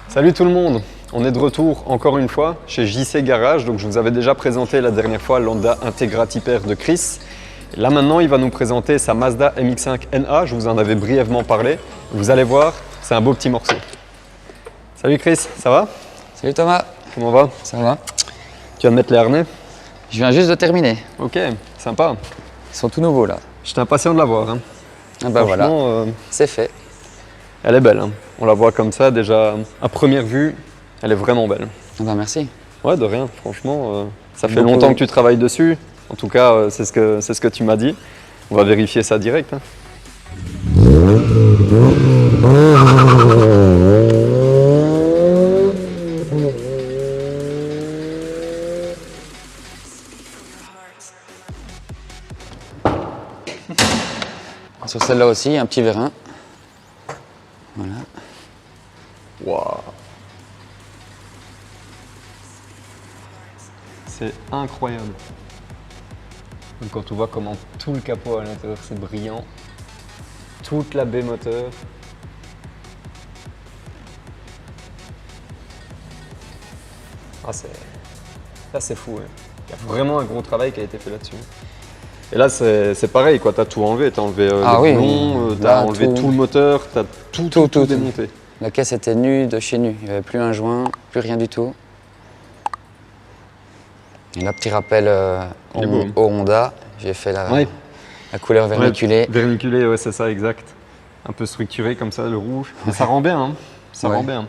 Salut tout le monde, on est de retour encore une fois chez JC Garage. Donc je vous avais déjà présenté la dernière fois l'Honda Integra Type R de Chris. Là maintenant il va nous présenter sa Mazda MX-5 NA, je vous en avais brièvement parlé. Vous allez voir, c'est un beau petit morceau. Salut Chris, ça va? Salut Thomas. Comment va? Ça va? Tu viens de mettre les harnais? Je viens juste de terminer. Ok, sympa. Ils sont tout nouveaux là. J'étais impatient de la voir. Ah bah voilà, Franchement, c'est fait. elle est belle. On la voit comme ça déjà à première vue, elle est vraiment belle. Ah bah merci. Ouais, de rien, franchement, ça fait Beaucoup. longtemps que tu travailles dessus. En tout cas, c'est ce que tu m'as dit. On va vérifier ça direct. Sur celle-là aussi, un petit vérin. Voilà. Waouh! C'est incroyable. Donc quand on voit comment tout le capot à l'intérieur c'est brillant, toute la baie moteur. Ah là c'est fou. Il y a vraiment un gros travail qui a été fait là-dessus. Et là c'est pareil quoi, t'as tout enlevé, t'as enlevé les boulons, t'as enlevé tout le moteur, t'as tout démonté. La caisse était nue de chez nu, il n'y avait plus un joint, plus rien du tout. Et là, petit rappel au Honda, j'ai fait la couleur vermiculée. Ouais, vermiculée, ouais, c'est ça, exact. Un peu structuré comme ça, le rouge. Mais ça rend bien, hein. Ça rend bien.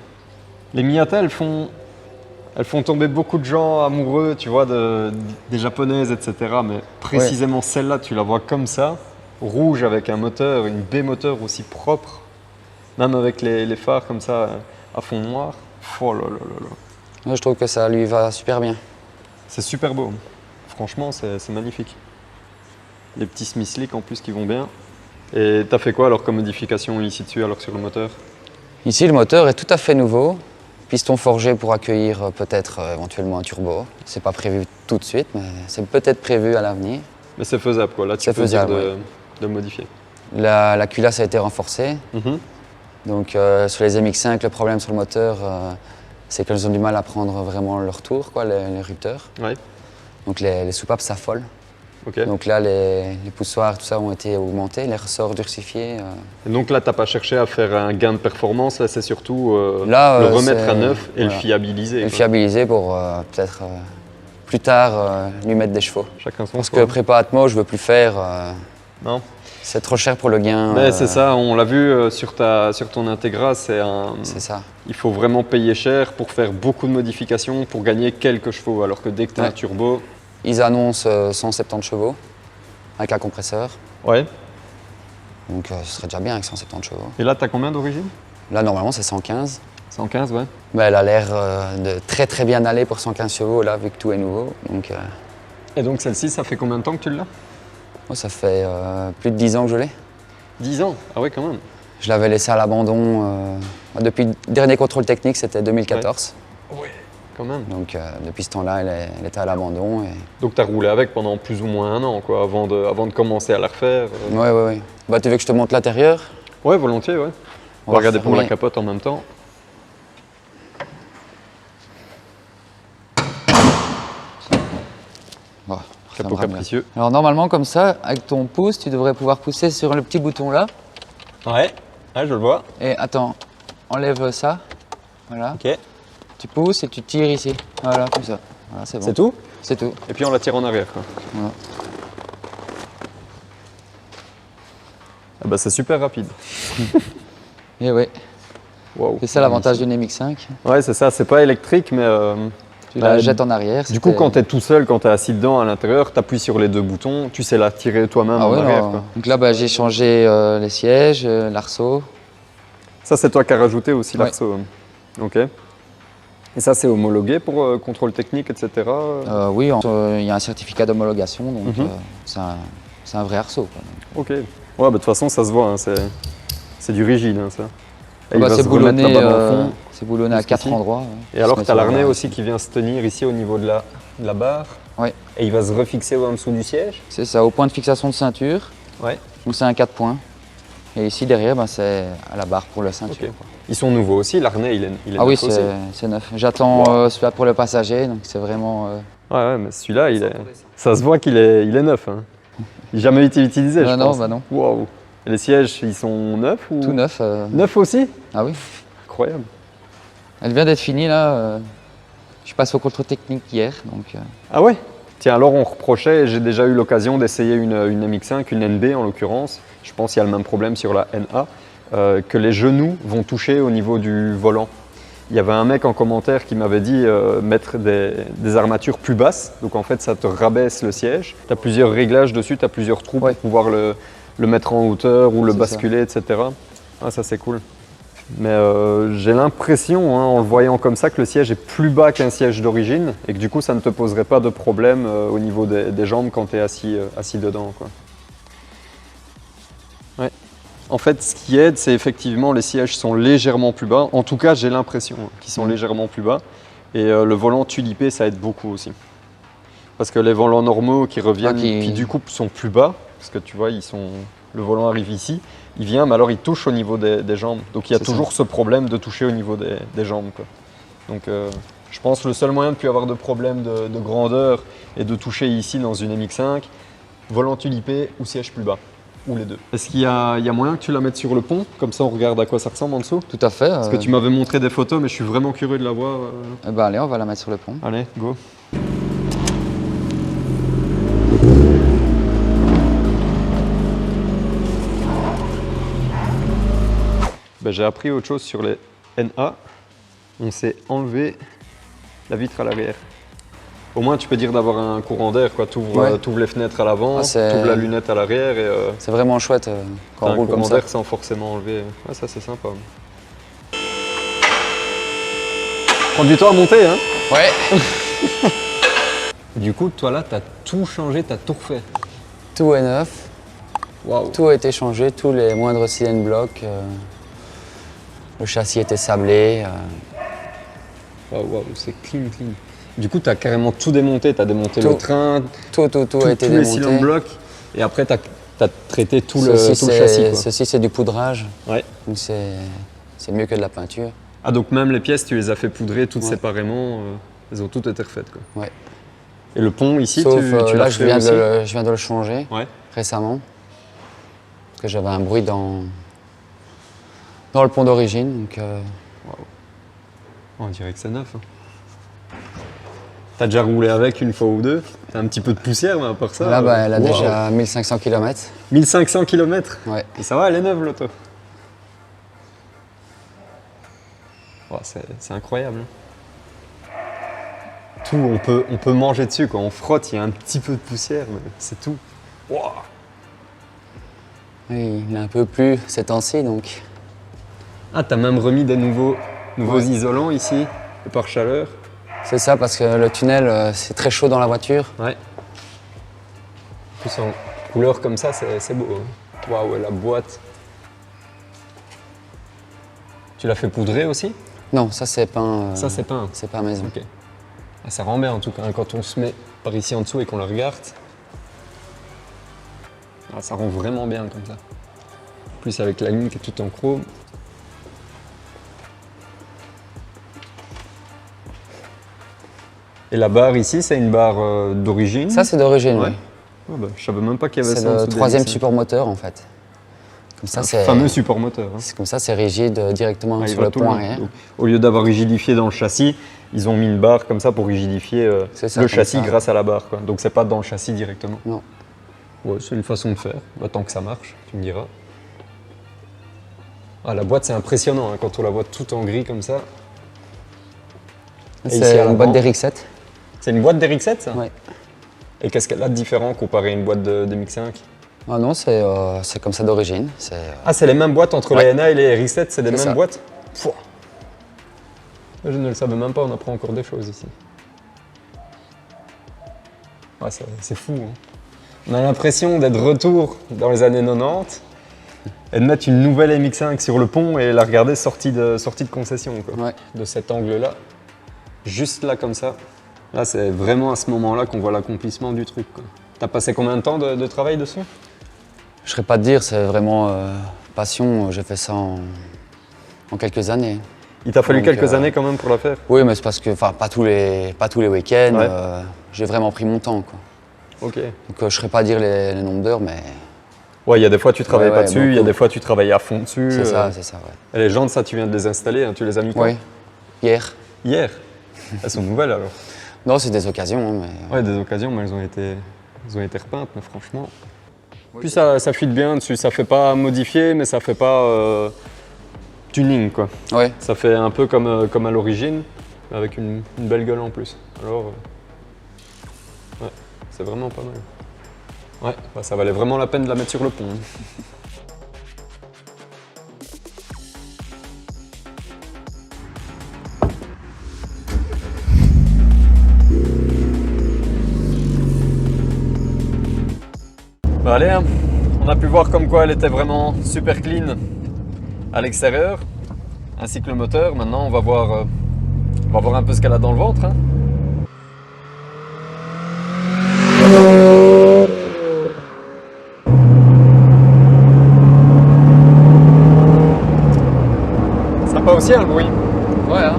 Les Miata, elles font tomber beaucoup de gens amoureux, tu vois, des japonaises, etc. Mais précisément celle-là, tu la vois comme ça, rouge avec un moteur, une baie moteur aussi propre, même avec les phares comme ça à fond noir. Oh là là là là. Moi, je trouve que ça lui va super bien. C'est super beau. Franchement, c'est magnifique. Les petits Smithslick en plus qui vont bien. Et t'as fait quoi alors comme modification ici dessus alors sur le moteur? Ici, le moteur est tout à fait nouveau. Piston forgé pour accueillir peut-être éventuellement un turbo. C'est pas prévu tout de suite, mais c'est peut-être prévu à l'avenir. Mais c'est faisable quoi, là tu peux dire de modifier. La culasse a été renforcée. Donc sur les MX-5, le problème sur le moteur, c'est qu'elles ont du mal à prendre vraiment leur tour, quoi, les rupteurs. Ouais. Donc les soupapes s'affolent. Okay. Donc là, les poussoirs, tout ça ont été augmentés, les ressorts durcifiés. Et donc là, tu n'as pas cherché à faire un gain de performance, là c'est surtout le remettre à neuf et le fiabiliser. Le fiabiliser pour peut-être plus tard lui mettre des chevaux. Chacun son Parce que prépa Atmo, je ne veux plus faire. Non. C'est trop cher pour le gain. Mais c'est ça, on l'a vu sur ton Integra, c'est ça. Il faut vraiment payer cher pour faire beaucoup de modifications pour gagner quelques chevaux, alors que dès que tu as un turbo... Ils annoncent 170 chevaux avec un compresseur. Ouais. Donc ce serait déjà bien avec 170 chevaux. Et là, tu as combien d'origine? Là, normalement, c'est 115. 115, ouais. Mais elle a l'air de très très bien aller pour 115 chevaux, là, vu que tout est nouveau. Donc, Et donc celle-ci, ça fait combien de temps que tu l'as? Oh, ça fait plus de 10 ans que je l'ai. 10 ans? Ah ouais, quand même. Je l'avais laissé à l'abandon depuis le dernier contrôle technique, c'était 2014. Ouais, quand même. Donc depuis ce temps-là, elle était à l'abandon. Donc tu as roulé avec pendant plus ou moins un an, quoi, avant de commencer à la refaire Ouais. Bah, tu veux que je te montre l'intérieur? Ouais, volontiers, ouais. On va regarder pour la capote en même temps. Bon, capot capricieux. Alors normalement, comme ça, avec ton pouce, tu devrais pouvoir pousser sur le petit bouton là. Ouais, je le vois. Et attends, enlève ça. Voilà. Ok. Tu pousses et tu tires ici. Voilà, comme ça. Voilà, c'est bon. C'est tout? C'est tout. Et puis on la tire en arrière, quoi. Voilà. Ah bah c'est super rapide. Et oui. Wow. C'est ça l'avantage d'une MX-5. Ouais, c'est ça. C'est pas électrique, mais... Tu la jettes en arrière. Du coup, quand tu es tout seul, quand tu es assis dedans à l'intérieur, tu appuies sur les deux boutons, tu sais la tirer toi-même en arrière. Quoi. Donc là, bah, j'ai changé les sièges, l'arceau. Ça, c'est toi qui as rajouté aussi l'arceau. Ok. Et ça, c'est homologué pour contrôle technique, etc. Oui, il y a un certificat d'homologation, donc c'est un vrai arceau. Quoi. Ok. Ouais, bah, de toute façon, ça se voit, hein, c'est du rigide, hein, ça. C'est boulonné, à 4 endroits. Ouais. Et alors, tu as l'arnais aussi qui vient se tenir ici au niveau de la barre. Ouais. Et il va se refixer en dessous du siège. C'est ça, au point de fixation de ceinture. Ouais. Donc c'est un 4 points. Et ici derrière, ben, c'est à la barre pour le ceinture. Ok. Quoi. Ils sont nouveaux aussi, l'arnais il est Ah oui, neuf aussi. c'est neuf. J'attends Wow. celui-là pour le passager, donc c'est vraiment. Ouais, mais celui-là, ça se voit qu'il est neuf. Hein. Il n'a jamais été utilisé, je Non, pense. bah non. Wow. Et les sièges, ils sont neufs ou... Tout neuf. Neufs aussi? Ah oui. Incroyable. Elle vient d'être finie là. Je passe au contrôle technique hier, donc. Ah ouais? Tiens, alors on reprochait, j'ai déjà eu l'occasion d'essayer une MX5, une NB en l'occurrence, je pense qu'il y a le même problème sur la NA, que les genoux vont toucher au niveau du volant. Il y avait un mec en commentaire qui m'avait dit mettre des armatures plus basses, donc en fait ça te rabaisse le siège. Tu as plusieurs réglages dessus, tu as plusieurs trous Ouais. pour pouvoir le mettre en hauteur ou le C'est basculer, etc. Ah, ça c'est cool. Mais j'ai l'impression, hein, en le voyant comme ça, que le siège est plus bas qu'un siège d'origine et que du coup ça ne te poserait pas de problème au niveau des jambes quand tu es assis dedans, quoi. Ouais. En fait, ce qui aide, c'est effectivement les sièges sont légèrement plus bas. En tout cas, j'ai l'impression qu'ils sont légèrement plus bas. Et le volant tulipé, ça aide beaucoup aussi. Parce que les volants normaux qui reviennent, qui du coup sont plus bas, parce que tu vois, le volant arrive ici, il vient, mais alors il touche au niveau des jambes. Donc il y a toujours ce problème de toucher au niveau des jambes, quoi. Donc je pense que le seul moyen de ne plus avoir de problème de grandeur et de toucher ici dans une MX5, volant tulipé ou siège plus bas. Ou les deux. Est-ce qu'il y a moyen que tu la mettes sur le pont? Comme ça, on regarde à quoi ça ressemble en dessous? Tout à fait. Parce que tu m'avais montré des photos, mais je suis vraiment curieux de la voir. Eh ben, allez, on va la mettre sur le pont. Allez, go. Ben, j'ai appris autre chose sur les NA. On s'est enlevé la vitre à l'arrière. Au moins, tu peux dire d'avoir un courant d'air, quoi. T'ouvres les fenêtres à l'avant, t'ouvres la lunette à l'arrière et c'est vraiment chouette quand on roule comme ça. un courant d'air sans forcément enlever. Ouais, ça, c'est sympa. Prends du temps à monter, hein. Ouais. Du coup, toi là, t'as tout changé, t'as tout refait. Tout est neuf. Waouh. Tout a été changé, tous les moindres cylindres blocs. Le châssis était sablé. Waouh, c'est clean. Du coup, tu as carrément tout démonté. Tu as démonté le train, tout a été tous les démonté. cylindres blocs. Et après, tu as traité tout le Ceci, châssis, quoi. Ceci, c'est du poudrage. Ouais. Donc c'est mieux que de la peinture. Ah, donc même les pièces, tu les as fait poudrer toutes séparément. Elles ont toutes été refaites, quoi. Ouais. Et le pont ici, Sauf, tu là, l'as fait aussi? je viens de le changer récemment. Parce que j'avais un bruit dans le pont d'origine. Donc, On dirait que c'est neuf. Hein. T'as déjà roulé avec une fois ou deux? T'as un petit peu de poussière, mais à part ça. là, elle a déjà 1500 km. 1500 km? Ouais. Et ça va, elle est neuve, l'auto. C'est incroyable. Tout, on peut manger dessus, quand on frotte, il y a un petit peu de poussière, mais c'est tout. Wow. Oui, il est un peu plus ces temps-ci, donc. Ah, t'as même remis des nouveaux isolants ici, le pare-chaleur. C'est ça, parce que le tunnel, c'est très chaud dans la voiture. Ouais. En plus, en couleur comme ça, c'est beau. Hein. Waouh, et la boîte. Tu l'as fait poudrer aussi? Non, ça c'est peint. Ça, c'est peint. C'est peint maison. Ok. Ah, ça rend bien en tout cas, hein, quand on se met par ici en dessous et qu'on le regarde. Ah, ça rend vraiment bien comme ça. En plus avec la ligne qui est toute en chrome. Et la barre ici, c'est une barre d'origine? Ça c'est d'origine, Ouais. oui. Ouais, bah, je savais même pas qu'il y avait C'est ça en le dessous des troisième dessins. support moteur en fait. Comme ça, Un fameux support moteur. Hein. c'est comme ça, c'est rigide directement Ah, il sur va le tout pont long. arrière. Donc, au lieu d'avoir rigidifié dans le châssis, ils ont mis une barre comme ça pour rigidifier C'est ça, le comme châssis ça. grâce à la barre, quoi. Donc c'est pas dans le châssis directement. Non. Ouais, c'est une façon de faire. Bah, tant que ça marche, tu me diras. Ah, la boîte, c'est impressionnant hein, quand on la voit tout en gris comme ça. Et ici, à C'est l'avant. une boîte d'RX7. C'est une boîte d'RX7 ça? Ouais. Et qu'est-ce qu'elle a de différent comparé à une boîte de MX5? Ah non, c'est comme ça d'origine. Ah, c'est les mêmes boîtes entre Ouais. les NA et les RX7, c'est les C'est mêmes ça. boîtes? Pouah. Je ne le savais même pas, on apprend encore des choses ici. Ouais, c'est fou. Hein. On a l'impression d'être retour dans les années 90 et de mettre une nouvelle MX5 sur le pont et la regarder sortie de concession, quoi. Ouais. De cet angle-là, juste là comme ça. Là, c'est vraiment à ce moment-là qu'on voit l'accomplissement du truc, quoi. T'as passé combien de temps de travail dessus? Je ne saurais pas te dire, c'est vraiment Passion, j'ai fait ça en quelques années. Il t'a fallu Donc, quelques années quand même pour la faire? Oui, mais c'est parce que, enfin, pas tous les week-ends. Ouais. J'ai vraiment pris mon temps, quoi. Ok. Donc, je ne saurais pas dire les nombres d'heures, mais Ouais, il y a des fois tu travailles Ouais, pas ouais, dessus, il y a beaucoup. des fois tu travailles à fond dessus. c'est ça, ouais. Et les jantes, ça, tu viens de les installer, hein, tu les as mis quand? Oui, hier. Hier. Elles sont nouvelles alors? Non, c'est des occasions, hein, mais Ouais, des occasions, mais elles ont été repeintes, mais franchement. Puis ça fuite bien dessus, ça fait pas modifier, mais ça fait pas tuning quoi. ouais. Ça fait un peu comme à l'origine, avec une belle gueule en plus. Alors, ouais, c'est vraiment pas mal. Ouais, bah, ça valait vraiment la peine de la mettre sur le pont. Bah allez, hein. On a pu voir comme quoi elle était vraiment super clean à l'extérieur, ainsi que le moteur. Maintenant, on va voir un peu ce qu'elle a dans le ventre. Hein. Sympa aussi hein, le bruit, Ouais, hein.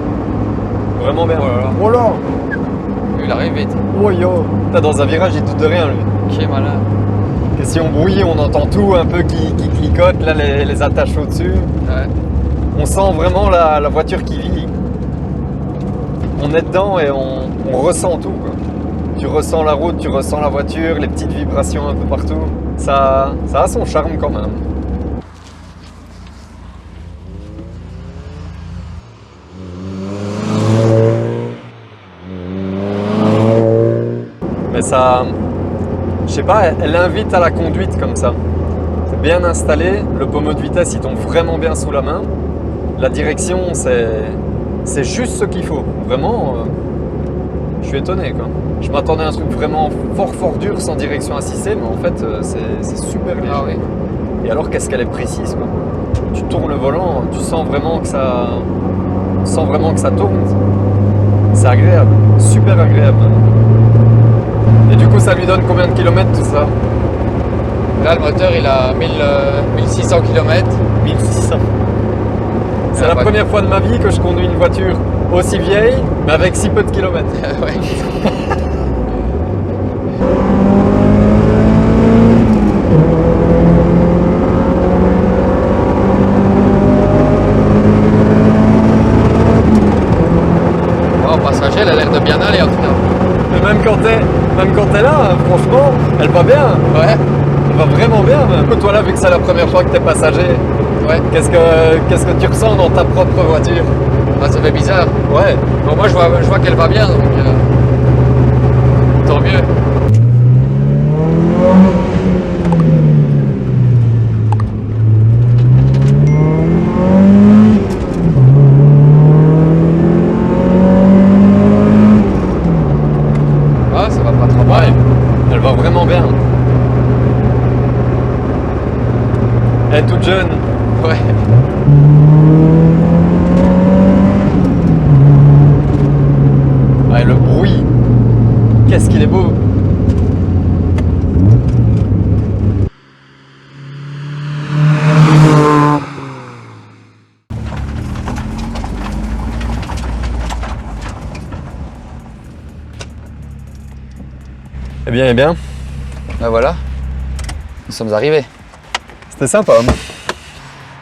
vraiment bien. Oh là là. Oh là. Il arrive vite. Oh yo. T'as dans un virage, il doute de rien lui. Qui est malin. Question bruit, on entend tout un peu qui clicote, là les attaches au-dessus. Ouais. On sent vraiment la voiture qui vit. On est dedans et on ressent tout. Quoi. Tu ressens la route, tu ressens la voiture, les petites vibrations un peu partout. Ça a son charme quand même. Mais ça, je sais pas, elle invite à la conduite comme ça. C'est bien installé, le pommeau de vitesse il tombe vraiment bien sous la main. La direction c'est juste ce qu'il faut. Vraiment, je suis étonné quoi. Je m'attendais à un truc vraiment fort dur sans direction assistée, mais en fait c'est super léger. Ah oui. Et alors qu'est-ce qu'elle est précise quoi. Tu tournes le volant, tu sens vraiment que ça tourne. C'est agréable, super agréable. Et du coup ça lui donne combien de kilomètres tout ça? Là, le moteur, il a 1600 km. 1600. C'est Ah, la ouais. première fois de ma vie que je conduis une voiture aussi vieille, mais avec si peu de kilomètres. Ouais. Au passager, elle a l'air de bien aller en tout cas. Mais même quand t'es là, hein, franchement, elle va bien. Ouais. Elle va vraiment bien. Même. Toi là, vu que c'est la première fois que t'es passager, Ouais. qu'est-ce que tu ressens dans ta propre voiture? Ah, ça fait bizarre. Ouais. Bon, moi, je vois qu'elle va bien, donc tant mieux. Ah, ça va pas trop mal. Ouais. Elle va vraiment bien. Elle est toute jeune. Ouais. Ouais, le bruit. Qu'est-ce qu'il est beau. Eh bien, Ben voilà, nous sommes arrivés. c'était sympa.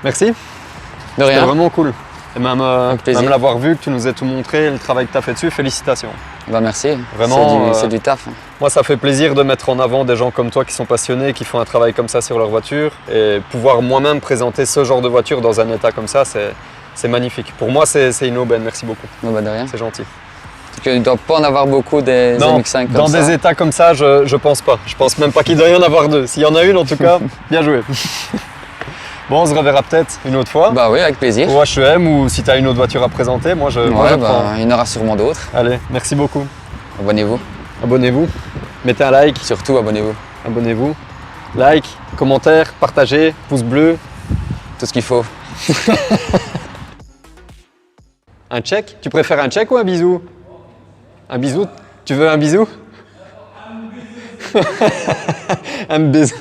Merci. De C'était rien. vraiment cool. Et même, Avec plaisir. même l'avoir vu, que tu nous aies tout montré, le travail que tu as fait dessus, félicitations. Ben merci. Vraiment, C'est du taf. Hein. Moi, ça fait plaisir de mettre en avant des gens comme toi qui sont passionnés, qui font un travail comme ça sur leur voiture. Et pouvoir moi-même présenter ce genre de voiture dans un état comme ça, c'est magnifique. Pour moi, c'est une aubaine. Merci beaucoup. Non, ben de rien. C'est gentil. Parce qu'il ne doit pas en avoir beaucoup des Non, MX5 comme dans ça. des états comme ça, je pense pas. Je pense même pas qu'il doit y en avoir deux. S'il y en a une, en tout cas, bien joué. Bon, on se reverra peut-être une autre fois. Bah oui, avec plaisir. Au HEM ou si tu as une autre voiture à présenter, moi je Ouais, prends. il y en aura sûrement d'autres. Allez, merci beaucoup. Abonnez-vous. Abonnez-vous, mettez un like, Surtout, abonnez-vous. abonnez-vous. Like, commentaire, partagez, pouce bleu. Tout ce qu'il faut. Un check? Tu préfères un check ou un bisou? Un bisou? Tu veux un bisou? Un bisou.